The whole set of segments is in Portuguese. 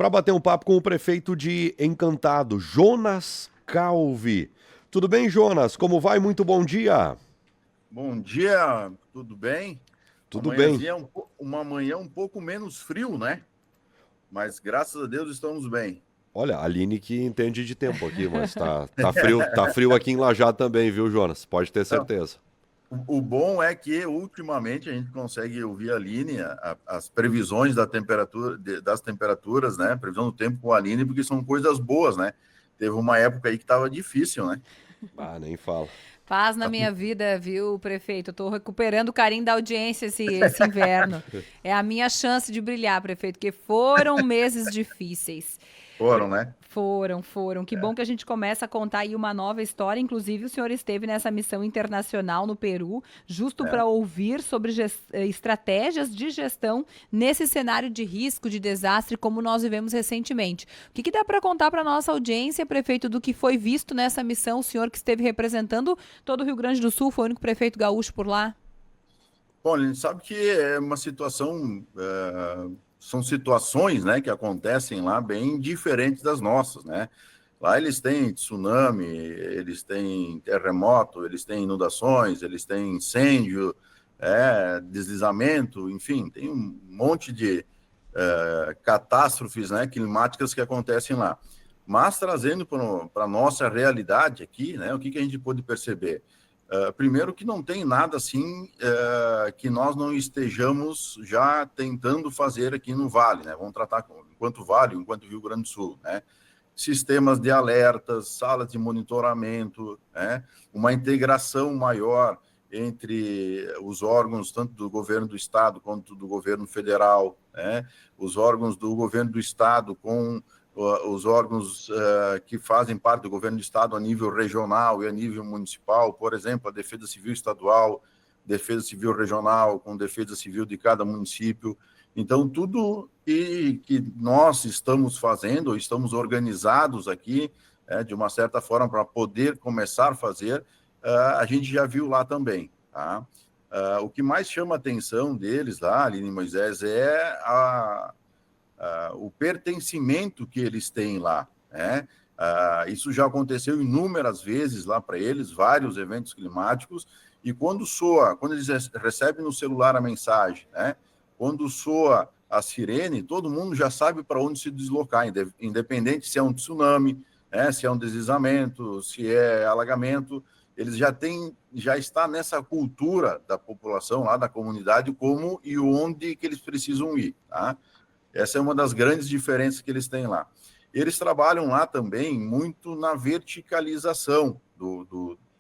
para bater um papo com o prefeito de Encantado, Jonas Calvi. Tudo bem, Jonas? Como vai? Muito bom dia. Bom dia, tudo bem? Tudo bem. Uma manhã um pouco menos frio, né? Mas graças a Deus estamos bem. Olha, a Aline que entende de tempo aqui, mas tá frio aqui em Lajado também, viu, Jonas? Pode ter Então, certeza. o bom é que ultimamente a gente consegue ouvir a Aline, as previsões da temperatura, das temperaturas, né? Previsão do tempo com a Aline, porque são coisas boas, né? Teve uma época aí que estava difícil, né? Ah, nem fala. Paz na Tá minha tu- vida, viu, prefeito? Eu tô recuperando o carinho da audiência esse inverno. É a minha chance de brilhar, prefeito, porque foram meses difíceis. Foram, né? Foram. Que bom que a gente começa a contar aí uma nova história. Inclusive, o senhor esteve nessa missão internacional no Peru, justo É. para ouvir sobre estratégias de gestão nesse cenário de risco, de desastre, como nós vivemos recentemente. O que dá para contar para nossa audiência, prefeito, do que foi visto nessa missão? O senhor que esteve representando todo o Rio Grande do Sul, foi o único prefeito gaúcho por lá? Bom, a gente sabe que é uma situação, são situações, né, que acontecem lá bem diferentes das nossas, né? Lá eles têm tsunami, eles têm terremoto, eles têm inundações, eles têm incêndio, deslizamento, enfim, tem um monte de catástrofes, né, climáticas que acontecem lá. Mas trazendo para a nossa realidade aqui, né, o que a gente pôde perceber? Primeiro que não tem nada assim que nós não estejamos já tentando fazer aqui no Vale, né? Vamos tratar enquanto Vale, enquanto Rio Grande do Sul, né? Sistemas de alertas, salas de monitoramento, né? Uma integração maior entre os órgãos, tanto do governo do estado quanto do governo federal, né? Os órgãos do governo do estado com os órgãos que fazem parte do governo do estado a nível regional e a nível municipal, por exemplo, a Defesa Civil Estadual, Defesa Civil Regional, com Defesa Civil de cada município. Então, tudo que nós estamos fazendo, estamos organizados aqui, de uma certa forma, para poder começar a fazer, a gente já viu lá também. Tá? O que mais chama a atenção deles lá, Aline Moisés, é o pertencimento que eles têm lá, né? Isso já aconteceu inúmeras vezes lá para eles, vários eventos climáticos, e quando eles recebem no celular a mensagem, né? Quando soa a sirene, todo mundo já sabe para onde se deslocar, independente se é um tsunami, né? Se é um deslizamento, se é alagamento, eles já está nessa cultura da população lá, da comunidade, como e onde que eles precisam ir, tá? Essa é uma das grandes diferenças que eles têm lá. Eles trabalham lá também muito na verticalização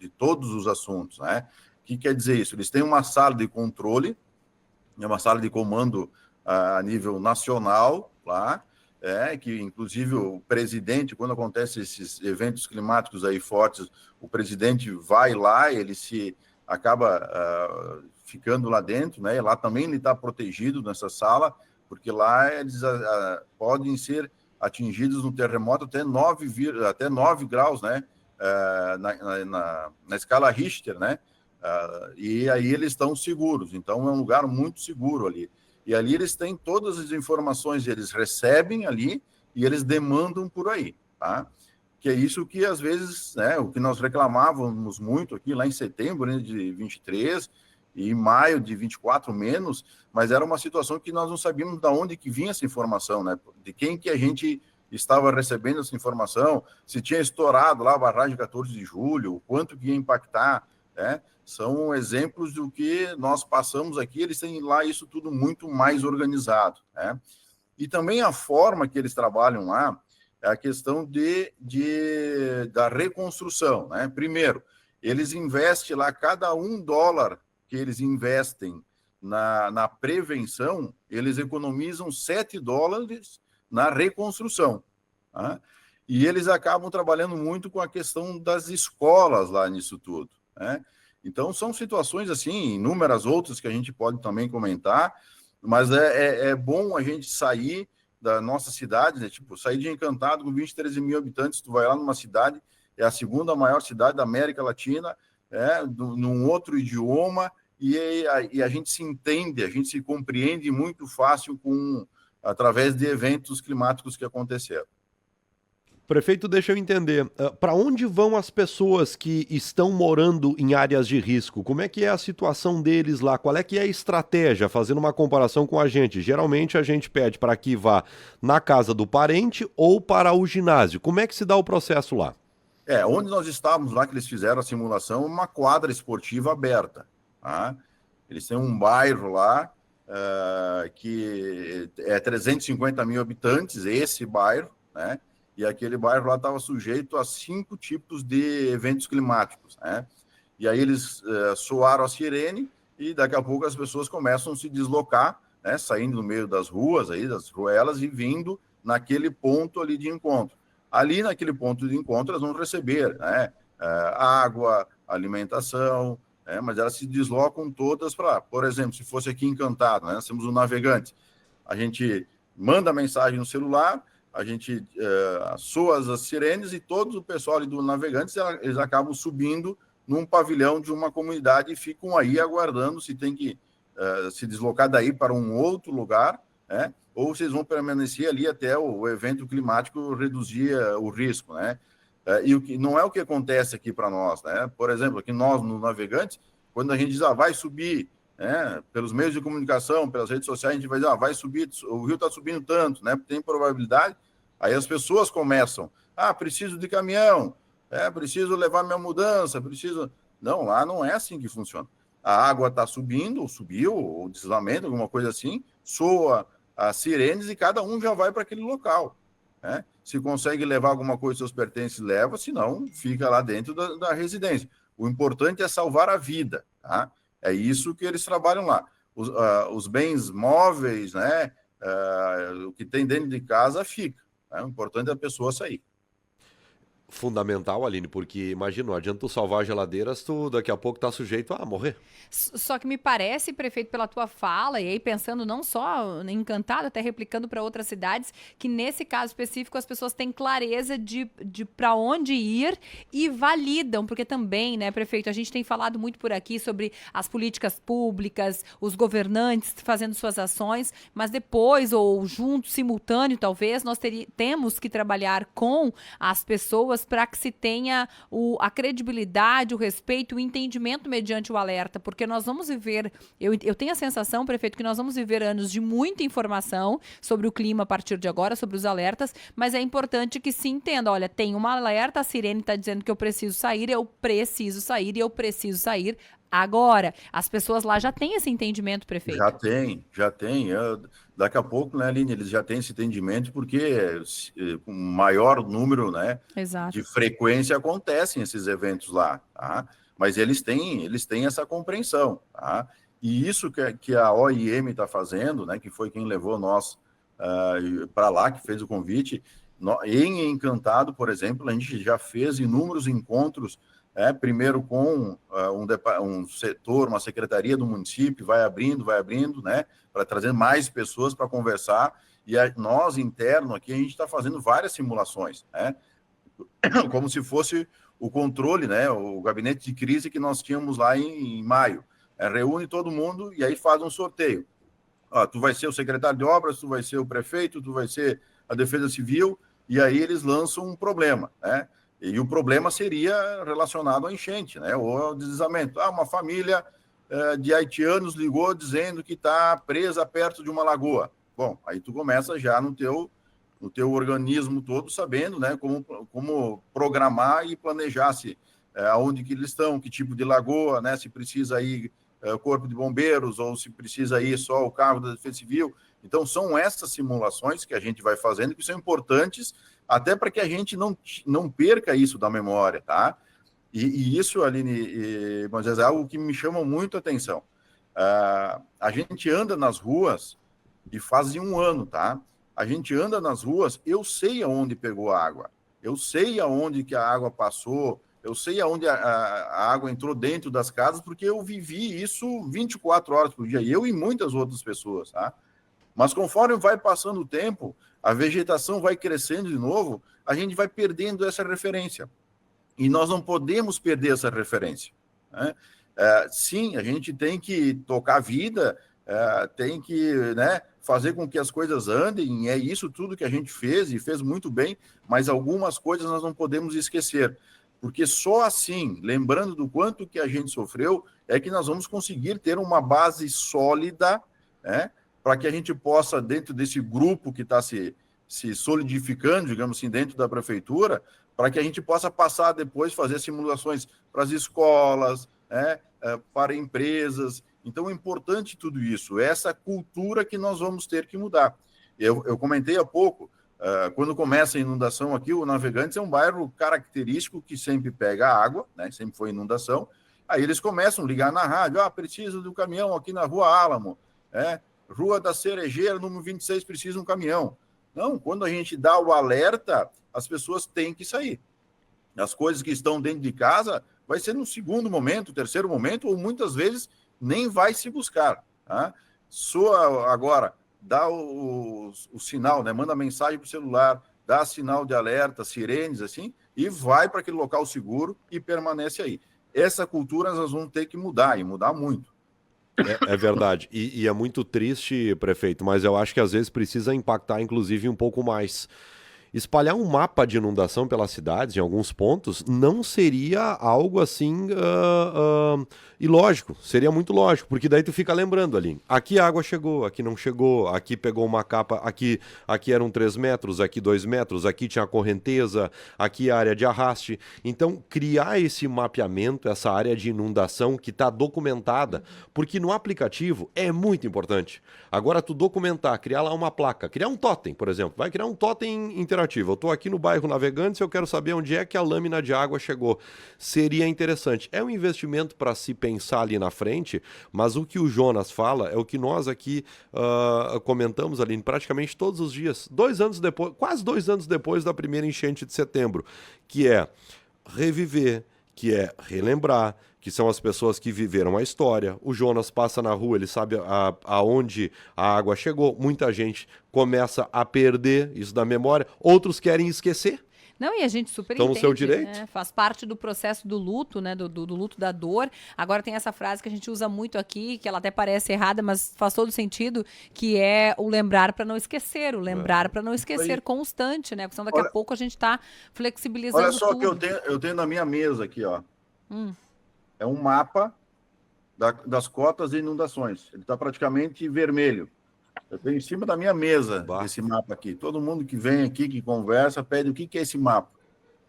de todos os assuntos, né? O que quer dizer isso? Eles têm uma sala de controle, uma sala de comando a nível nacional lá, que inclusive o presidente, quando acontecem esses eventos climáticos aí fortes, o presidente vai lá, ele se acaba ficando lá dentro, né? E lá também ele está protegido nessa sala, porque lá eles podem ser atingidos no terremoto até 9 graus, né? Na escala Richter, né? E aí eles estão seguros, então é um lugar muito seguro ali. E ali eles têm todas as informações, eles recebem ali e eles demandam por aí, tá? Que é isso que às vezes, né, o que nós reclamávamos muito aqui lá em setembro, né, de 23 e em maio de 24 menos, mas era uma situação que nós não sabíamos de onde que vinha essa informação, né? De quem que a gente estava recebendo essa informação, se tinha estourado lá a barragem 14 de julho, o quanto que ia impactar, né? São exemplos do que nós passamos aqui, eles têm lá isso tudo muito mais organizado, né? E também a forma que eles trabalham lá é a questão da reconstrução, né? Primeiro, eles investem lá, cada $1 que eles investem na prevenção, eles economizam $7 na reconstrução, tá? E eles acabam trabalhando muito com a questão das escolas lá nisso tudo, né? Então, são situações assim, inúmeras outras que a gente pode também comentar, mas é bom a gente sair da nossa cidade, né? Tipo, sair de Encantado com 23 mil habitantes, tu vai lá numa cidade, é a segunda maior cidade da América Latina, num outro idioma, e a gente se entende, a gente se compreende muito fácil através de eventos climáticos que aconteceram. Prefeito, deixa eu entender, para onde vão as pessoas que estão morando em áreas de risco? Como é que é a situação deles lá? Qual é que é a estratégia, fazendo uma comparação com a gente? Geralmente a gente pede para que vá na casa do parente ou para o ginásio. Como é que se dá o processo lá? Onde nós estávamos lá, que eles fizeram a simulação, uma quadra esportiva aberta. Tá? Eles têm um bairro lá, que é 350 mil habitantes, esse bairro, né? E aquele bairro lá estava sujeito a 5 tipos de eventos climáticos, né? E aí eles soaram a sirene e daqui a pouco as pessoas começam a se deslocar, né? Saindo no meio das ruas, aí, das ruelas e vindo naquele ponto ali de encontro. Ali naquele ponto de encontro elas vão receber, né? Água, alimentação, mas elas se deslocam todas para, por exemplo, se fosse aqui em Encantado, né? Nós temos um Navegante, a gente manda mensagem no celular, a gente soa as sirenes e todo o pessoal ali do Navegantes, eles acabam subindo num pavilhão de uma comunidade e ficam aí aguardando se tem que se deslocar daí para um outro lugar, né? Ou vocês vão permanecer ali até o evento climático reduzir o risco, né? E o que não é o que acontece aqui para nós, né? Por exemplo, aqui nós, no Navegantes, quando a gente diz, vai subir, né, pelos meios de comunicação, pelas redes sociais, a gente vai dizer, vai subir, o rio está subindo tanto, né? Tem probabilidade. Aí as pessoas começam, preciso de caminhão, preciso levar minha mudança, preciso... Não, lá não é assim que funciona. A água está subindo, ou subiu, ou deslizamento, alguma coisa assim, soa as sirenes e cada um já vai para aquele local, né? Se consegue levar alguma coisa, seus pertences, leva, se não, fica lá dentro da residência. O importante é salvar a vida, tá? É isso que eles trabalham lá. Os bens móveis, né? O que tem dentro de casa fica. O importante é a pessoa sair. Fundamental, Aline, porque imagina, não adianta tu salvar geladeiras, tu daqui a pouco tá sujeito a morrer. Só que me parece, prefeito, pela tua fala, e aí pensando não só em Encantado, até replicando para outras cidades, que nesse caso específico as pessoas têm clareza de para onde ir e validam, porque também, né, prefeito, a gente tem falado muito por aqui sobre as políticas públicas, os governantes fazendo suas ações, mas depois, ou junto, simultâneo talvez, nós temos que trabalhar com as pessoas para que se tenha a credibilidade, o respeito, o entendimento mediante o alerta, porque nós vamos viver, eu tenho a sensação, prefeito, que nós vamos viver anos de muita informação sobre o clima a partir de agora, sobre os alertas, mas é importante que se entenda, olha, tem uma alerta, a sirene está dizendo que eu preciso sair e eu preciso sair agora. As pessoas lá já têm esse entendimento, prefeito? Já tem. Daqui a pouco, né, Aline, eles já têm esse entendimento porque com maior número, né, de frequência acontecem esses eventos lá, tá? Mas eles têm essa compreensão, tá? E isso que a OIM está fazendo, né, que foi quem levou nós para lá, que fez o convite, em Encantado, por exemplo, a gente já fez inúmeros encontros, primeiro com um setor, uma secretaria do município, vai abrindo, né, para trazer mais pessoas para conversar, e nós, interno aqui, a gente está fazendo várias simulações, né, como se fosse o controle, né, o gabinete de crise que nós tínhamos lá em maio. Reúne todo mundo e aí faz um sorteio. Tu vai ser o secretário de obras, tu vai ser o prefeito, tu vai ser a defesa civil, e aí eles lançam um problema, né? E o problema seria relacionado à enchente, né? Ou ao deslizamento. Uma família de haitianos ligou dizendo que está presa perto de uma lagoa. Bom, aí tu começa já no teu organismo todo sabendo, né, como programar e planejar se aonde que eles estão, que tipo de lagoa, né, se precisa ir corpo de bombeiros ou se precisa ir só o carro da Defesa Civil. Então, são essas simulações que a gente vai fazendo que são importantes até para que a gente não perca isso da memória, tá? E isso, Aline, mas é algo que me chama muito a atenção. A gente anda nas ruas e faz um ano, tá? A gente anda nas ruas, eu sei aonde pegou a água, eu sei aonde que a água passou, eu sei aonde a água entrou dentro das casas, porque eu vivi isso 24 horas por dia, eu e muitas outras pessoas, tá? Mas conforme vai passando o tempo, a vegetação vai crescendo de novo, a gente vai perdendo essa referência. E nós não podemos perder essa referência, né? Sim, a gente tem que tocar a vida, tem que, né, fazer com que as coisas andem, e é isso tudo que a gente fez, e fez muito bem, mas algumas coisas nós não podemos esquecer, porque só assim, lembrando do quanto que a gente sofreu, é que nós vamos conseguir ter uma base sólida, né, para que a gente possa, dentro desse grupo que está se solidificando, digamos assim, dentro da prefeitura, para que a gente possa passar depois, fazer simulações para as escolas, né, para empresas. Então, é importante tudo isso, essa cultura que nós vamos ter que mudar. Eu comentei há pouco, quando começa a inundação aqui, o Navegantes é um bairro característico que sempre pega água, né, sempre foi inundação, aí eles começam a ligar na rádio, preciso do caminhão aqui na Rua Álamo, Rua da Cerejeira, número 26, precisa um caminhão. Não, quando a gente dá o alerta, as pessoas têm que sair. As coisas que estão dentro de casa vai ser no segundo momento, terceiro momento, ou muitas vezes nem vai se buscar. Tá? Agora, dá o sinal, né? Manda mensagem para o celular, dá sinal de alerta, sirenes, assim, e vai para aquele local seguro e permanece aí. Essa cultura nós vamos ter que mudar, e mudar muito. É verdade. E é muito triste, prefeito, mas eu acho que às vezes precisa impactar, inclusive, um pouco mais. Espalhar um mapa de inundação pelas cidades, em alguns pontos, não seria algo assim ilógico. Seria muito lógico, porque daí tu fica lembrando ali. Aqui a água chegou, aqui não chegou, aqui pegou uma capa, aqui eram 3 metros, aqui 2 metros, aqui tinha correnteza, aqui a área de arraste. Então, criar esse mapeamento, essa área de inundação que está documentada, porque no aplicativo é muito importante. Agora, tu documentar, criar lá uma placa, criar um totem, por exemplo, vai criar um totem interativo. Eu estou aqui no bairro Navegantes e eu quero saber onde é que a lâmina de água chegou. Seria interessante. É um investimento para se pensar ali na frente, mas o que o Jonas fala é o que nós aqui comentamos ali praticamente todos os dias, 2 anos depois, quase 2 anos depois da primeira enchente de setembro, que é reviver, que é relembrar, que são as pessoas que viveram a história. O Jonas passa na rua, ele sabe aonde a água chegou. Muita gente começa a perder isso da memória. Outros querem esquecer. Não, e a gente super Estão no seu direito. Né? Faz parte do processo do luto, né? Do luto da dor. Agora tem essa frase que a gente usa muito aqui, que ela até parece errada, mas faz todo sentido, que é o lembrar para não esquecer, o lembrar para não esquecer constante, né? Porque senão daqui a pouco a gente está flexibilizando olha só tudo. Que eu tenho na minha mesa aqui, ó. É um mapa das cotas de inundações. Ele está praticamente vermelho. Eu tenho em cima da minha mesa esse mapa aqui. Todo mundo que vem aqui, que conversa, pede o que é esse mapa.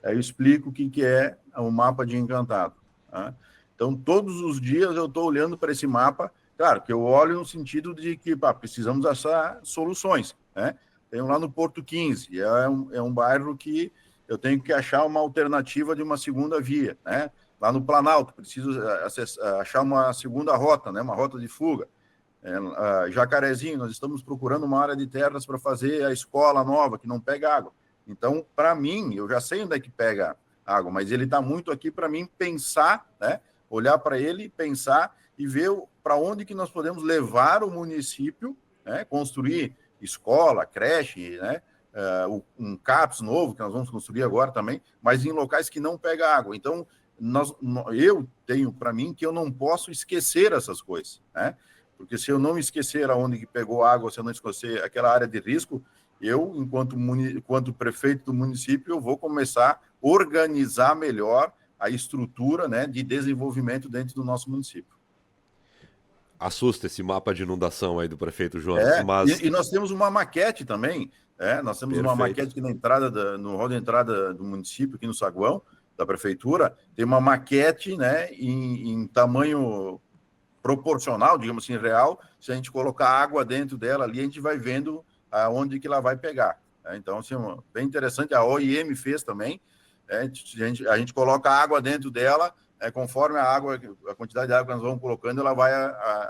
Aí eu explico o que é o mapa de Encantado. Tá? Então, todos os dias eu estou olhando para esse mapa. Claro que eu olho no sentido de que precisamos achar soluções. Né? Tenho lá no Porto 15. É um bairro que eu tenho que achar uma alternativa de uma segunda via. Né? Lá no Planalto, preciso achar uma segunda rota, né? Uma rota de fuga. Jacarezinho, nós estamos procurando uma área de terras para fazer a escola nova, que não pega água. Então, para mim, eu já sei onde é que pega água, mas ele está muito aqui para mim pensar, né? Olhar para ele, pensar e ver para onde que nós podemos levar o município, né? Construir escola, creche, né? Um CAPS novo, que nós vamos construir agora também, mas em locais que não pega água. Então, eu tenho para mim que eu não posso esquecer essas coisas, né? Porque se eu não esquecer aonde que pegou água, se eu não esquecer aquela área de risco, eu, enquanto prefeito do município, eu vou começar a organizar melhor a estrutura, né, de desenvolvimento dentro do nosso município. Assusta esse mapa de inundação aí do prefeito Jonas. E nós temos uma maquete também, nós temos uma maquete aqui na entrada, no hall de entrada do município, aqui no saguão da prefeitura, tem uma maquete, né, em tamanho proporcional, digamos assim, real. Se a gente colocar água dentro dela ali, a gente vai vendo aonde que ela vai pegar. Então, assim, bem interessante. A OIM fez também. A gente coloca água dentro dela, conforme a quantidade de água que nós vamos colocando, ela vai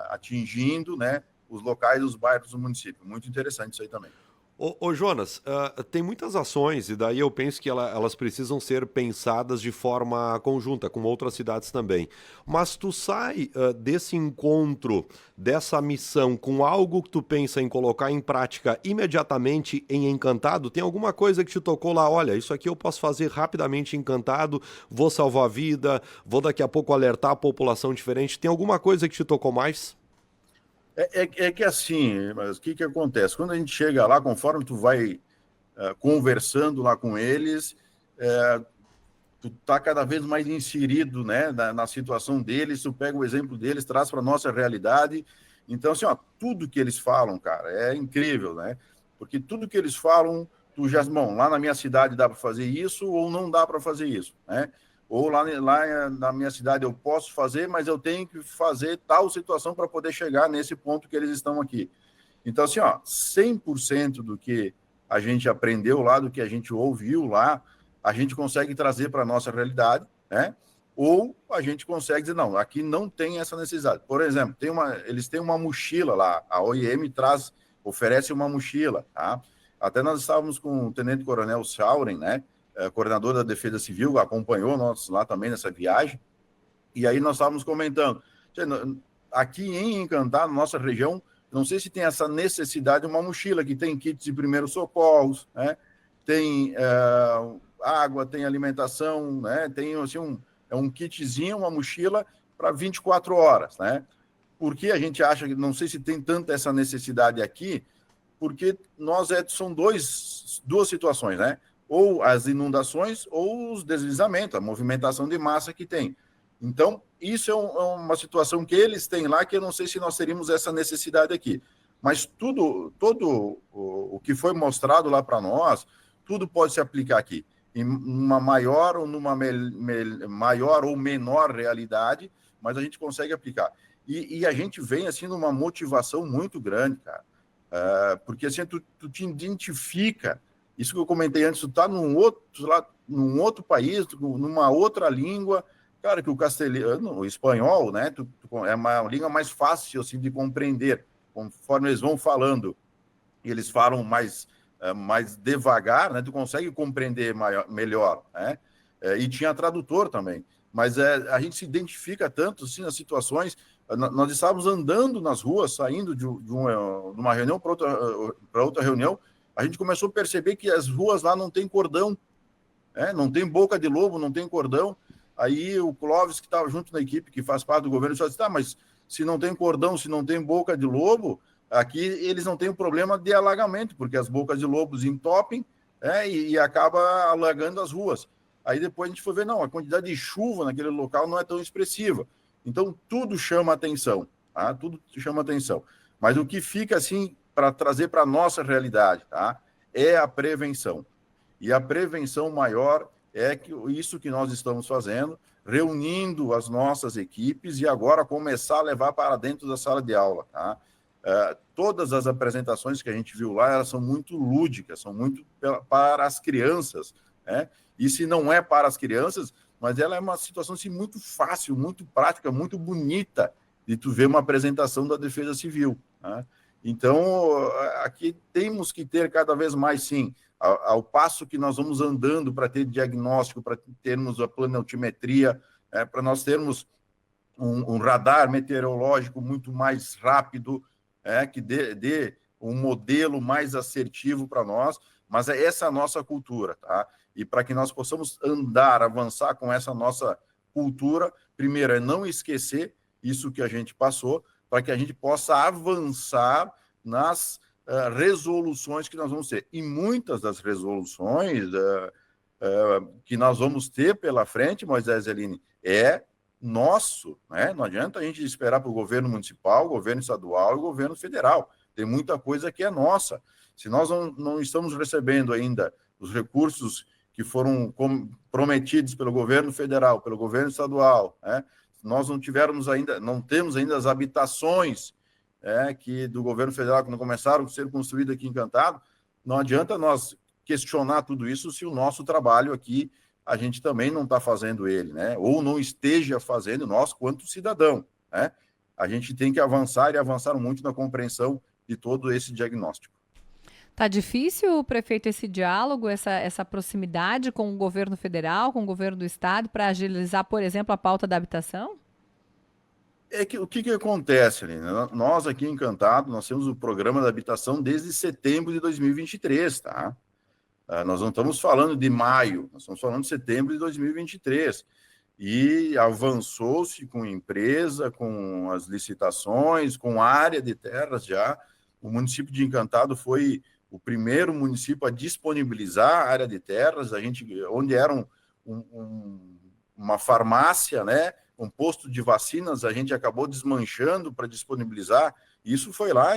atingindo, né, os locais dos bairros do município. Muito interessante isso aí também. Ô Jonas, tem muitas ações e daí eu penso que elas precisam ser pensadas de forma conjunta, com outras cidades também. Mas tu sai desse encontro, dessa missão, com algo que tu pensa em colocar em prática imediatamente em Encantado? Tem alguma coisa que te tocou lá? Olha, isso aqui eu posso fazer rapidamente em Encantado, vou salvar a vida, vou daqui a pouco alertar a população diferente. Tem alguma coisa que te tocou mais? É que assim, mas o que acontece? Quando a gente chega lá, conforme tu vai conversando lá com eles, tu tá cada vez mais inserido, né, na situação deles, tu pega o exemplo deles, traz para nossa realidade. Então, assim, ó, tudo que eles falam, cara, é incrível, né? Porque tudo que eles falam, tu já, bom, lá na minha cidade dá para fazer isso ou não dá para fazer isso, né? Ou lá na minha cidade eu posso fazer, mas eu tenho que fazer tal situação para poder chegar nesse ponto que eles estão aqui. Então, assim, ó, 100% do que a gente aprendeu lá, do que a gente ouviu lá, a gente consegue trazer para a nossa realidade, né? Ou a gente consegue dizer, não, aqui não tem essa necessidade. Por exemplo, eles têm uma mochila lá, a OIM oferece uma mochila, tá? Até nós estávamos com o Tenente Coronel Sauren, né? Coordenador da Defesa Civil, acompanhou nós lá também nessa viagem, e aí nós estávamos comentando, aqui em Encantado, na nossa região, não sei se tem essa necessidade de uma mochila que tem kits de primeiros socorros, né? Tem água, tem alimentação, né? Tem assim, um kitzinho, uma mochila para 24 horas, né? Porque a gente acha que, não sei se tem tanta essa necessidade aqui, porque são duas situações, né? Ou as inundações ou os deslizamentos, a movimentação de massa que tem. Então, isso é uma situação que eles têm lá, que eu não sei se nós teríamos essa necessidade aqui. Mas todo o que foi mostrado lá para nós, tudo pode se aplicar aqui, em uma maior ou numa maior ou menor realidade, mas a gente consegue aplicar. E a gente vem, assim, numa motivação muito grande, cara. Porque, assim, tu te identifica, isso que eu comentei antes, tu tá num outro país, numa outra língua, cara, que o castelhano, o espanhol, né, é uma língua mais fácil, assim, de compreender, conforme eles vão falando, e eles falam mais devagar, né, tu consegue compreender melhor, né, e tinha tradutor também, mas a gente se identifica tanto, assim, nas situações. Nós estávamos andando nas ruas, saindo de uma reunião para outra reunião, a gente começou a perceber que as ruas lá não tem cordão, não tem boca de lobo, não tem cordão. Aí o Clóvis, que estava junto na equipe, que faz parte do governo, só disse, tá, mas se não tem cordão, se não tem boca de lobo, aqui eles não têm o problema de alagamento, porque as bocas de lobos entopem e acaba alagando as ruas. Aí depois a gente foi ver, não, a quantidade de chuva naquele local não é tão expressiva. Então, tudo chama atenção, tá? Tudo chama atenção. Mas o que fica, assim, para trazer para a nossa realidade, tá? É a prevenção. E a prevenção maior é isso que nós estamos fazendo, reunindo as nossas equipes e agora começar a levar para dentro da sala de aula, tá? Todas as apresentações que a gente viu lá, elas são muito lúdicas, são muito para as crianças, né? E se não é para as crianças, mas ela é uma situação assim, muito fácil, muito prática, muito bonita de tu ver uma apresentação da Defesa Civil, né? Então, aqui temos que ter cada vez mais, sim, ao passo que nós vamos andando para ter diagnóstico, para termos a planaltimetria, para nós termos um radar meteorológico muito mais rápido, que dê um modelo mais assertivo para nós, mas é essa a nossa cultura, tá? E para que nós possamos andar, avançar com essa nossa cultura, primeiro é não esquecer isso que a gente passou, para que a gente possa avançar nas resoluções que nós vamos ter. E muitas das resoluções que nós vamos ter pela frente, Moisés e Aline, é nosso, né? Não adianta a gente esperar para o governo municipal, o governo estadual e o governo federal. Tem muita coisa que é nossa. Se nós não estamos recebendo ainda os recursos que foram prometidos pelo governo federal, pelo governo estadual, né? Nós não temos ainda as habitações que do governo federal, quando começaram a ser construídas aqui em Encantado, não adianta nós questionar tudo isso se o nosso trabalho aqui, a gente também não está fazendo ele, né? Ou não esteja fazendo nós quanto cidadão, né? A gente tem que avançar e avançar muito na compreensão de todo esse diagnóstico. Tá difícil, prefeito, esse diálogo, essa proximidade com o governo federal, com o governo do estado, para agilizar, por exemplo, a pauta da habitação? O que acontece, Aline? Nós aqui em Encantado, nós temos o programa da habitação desde setembro de 2023, tá? Nós não estamos falando de maio, nós estamos falando de setembro de 2023. e avançou-se com empresa, com as licitações, com área de terras já. O município de Encantado foi o primeiro município a disponibilizar a área de terras, onde era uma farmácia, né, um posto de vacinas, a gente acabou desmanchando para disponibilizar. Isso foi lá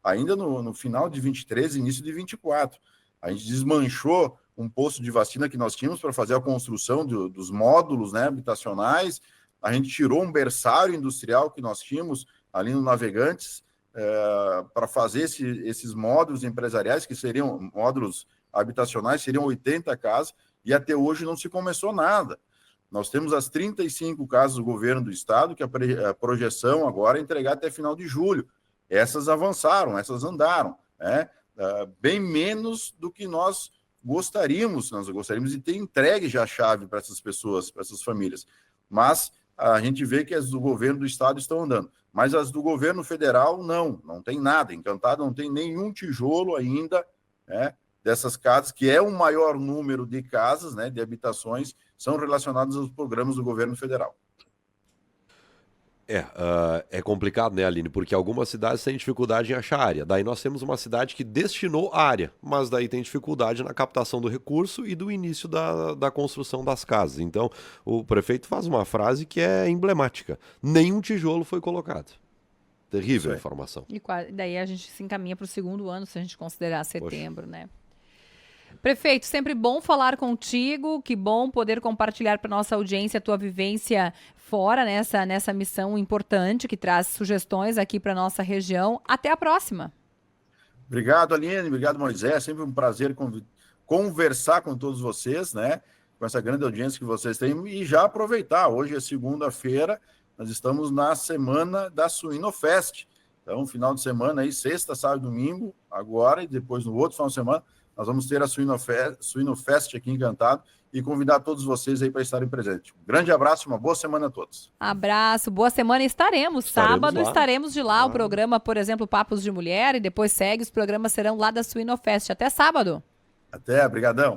ainda no final de 23, início de 24. A gente desmanchou um posto de vacina que nós tínhamos para fazer a construção dos módulos, né, habitacionais. A gente tirou um berçário industrial que nós tínhamos ali no Navegantes para fazer esses módulos empresariais, que seriam módulos habitacionais, seriam 80 casas, e até hoje não se começou nada. Nós temos as 35 casas do governo do estado, que a projeção agora é entregar até final de julho. Essas avançaram, essas andaram, né? Bem menos do que nós gostaríamos de ter entregue já a chave para essas pessoas, para essas famílias. Mas a gente vê que as do governo do estado estão andando. Mas as do governo federal, não tem nada. Encantado não tem nenhum tijolo ainda, né, dessas casas, que é o maior número de casas, né, de habitações, são relacionadas aos programas do governo federal. É complicado, né, Aline? Porque algumas cidades têm dificuldade em achar área. Daí nós temos uma cidade que destinou área, mas daí tem dificuldade na captação do recurso e do início da construção das casas. Então, o prefeito faz uma frase que é emblemática. Nenhum tijolo foi colocado. Terrível a informação. E daí a gente se encaminha para o segundo ano, se a gente considerar setembro, né? Prefeito, sempre bom falar contigo, que bom poder compartilhar para nossa audiência a tua vivência fora nessa missão importante que traz sugestões aqui para nossa região. Até a próxima. Obrigado, Aline, obrigado, Moisés, sempre um prazer conversar com todos vocês, né, com essa grande audiência que vocês têm, e já aproveitar, hoje é segunda-feira, nós estamos na semana da Suinofest, então final de semana aí, sexta, sábado, domingo, agora e depois no outro final de semana, nós vamos ter a Suinofest aqui em Encantado e convidar todos vocês aí para estarem presentes. Um grande abraço, uma boa semana a todos. Abraço, boa semana. Estaremos sábado, lá. Estaremos de lá. O programa, por exemplo, Papos de Mulher, e depois segue, os programas serão lá da Suinofest. Até sábado. Até, brigadão.